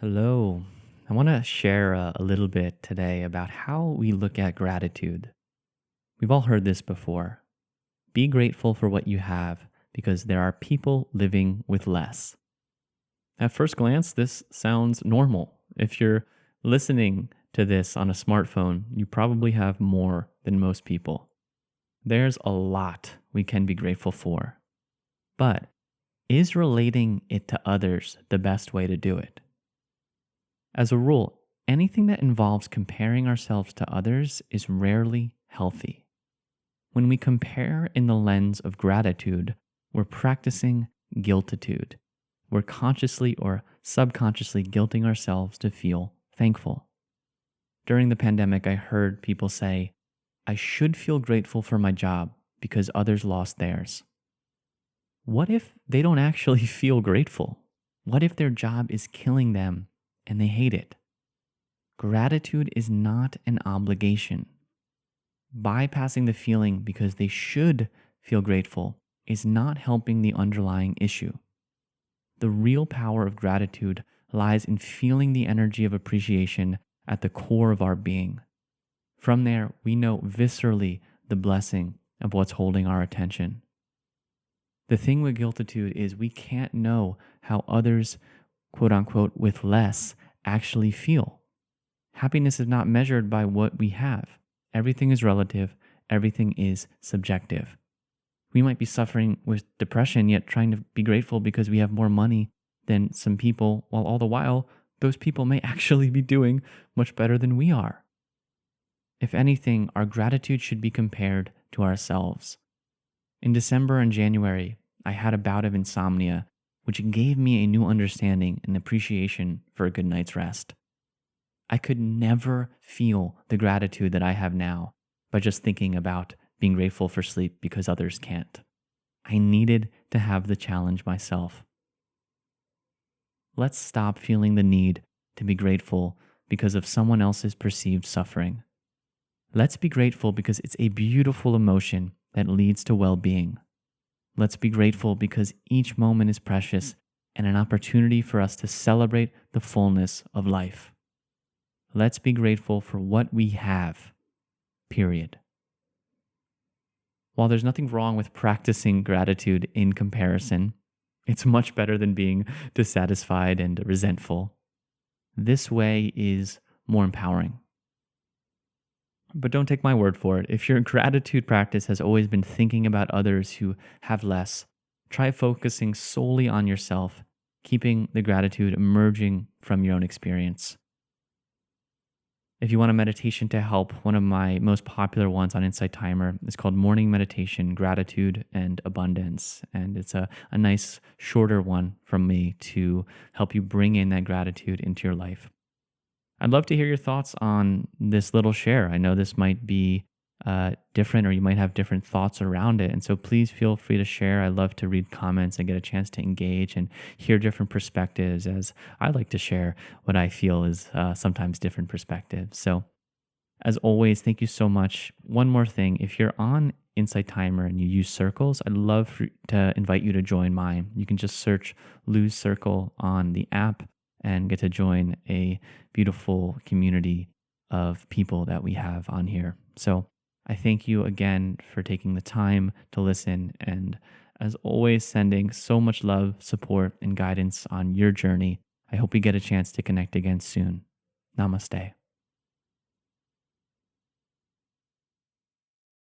Hello. I want to share a little bit today about how we look at gratitude. We've all heard this before. Be grateful for what you have because there are people living with less. At first glance, this sounds normal. If you're listening to this on a smartphone, you probably have more than most people. There's a lot we can be grateful for. But is relating it to others the best way to do it? As a rule, anything that involves comparing ourselves to others is rarely healthy. When we compare in the lens of gratitude, we're practicing guiltitude. We're consciously or subconsciously guilting ourselves to feel thankful. During the pandemic, I heard people say, I should feel grateful for my job because others lost theirs. What if they don't actually feel grateful? What if their job is killing them and they hate it? Gratitude is not an obligation. Bypassing the feeling because they should feel grateful is not helping the underlying issue. The real power of gratitude lies in feeling the energy of appreciation at the core of our being. From there, we know viscerally the blessing of what's holding our attention. The thing with guiltitude is we can't know how others, quote unquote, with less actually feel. Happiness is not measured by what we have. Everything is relative. Everything is subjective. We might be suffering with depression, yet trying to be grateful because we have more money than some people, while all the while, those people may actually be doing much better than we are. If anything, our gratitude should be compared to ourselves. In December and January, I had a bout of insomnia, which gave me a new understanding and appreciation for a good night's rest. I could never feel the gratitude that I have now by just thinking about being grateful for sleep because others can't. I needed to have the challenge myself. Let's stop feeling the need to be grateful because of someone else's perceived suffering. Let's be grateful because it's a beautiful emotion that leads to well-being. Let's be grateful because each moment is precious and an opportunity for us to celebrate the fullness of life. Let's be grateful for what we have, period. While there's nothing wrong with practicing gratitude in comparison, it's much better than being dissatisfied and resentful. This way is more empowering. But don't take my word for it. If your gratitude practice has always been thinking about others who have less, try focusing solely on yourself, keeping the gratitude emerging from your own experience. If you want a meditation to help, one of my most popular ones on Insight Timer is called Morning Meditation, Gratitude and Abundance. And it's a nice shorter one from me to help you bring in that gratitude into your life. I'd love to hear your thoughts on this little share. I know this might be different, or you might have different thoughts around it. And so please feel free to share. I love to read comments and get a chance to engage and hear different perspectives, as I like to share what I feel is sometimes different perspectives. So as always, thank you so much. One more thing, if you're on Insight Timer and you use circles, I'd love to invite you to join mine. You can just search Lose Circle on the app and get to join a beautiful community of people that we have on here. So I thank you again for taking the time to listen, and as always, sending so much love, support, and guidance on your journey. I hope we get a chance to connect again soon. Namaste.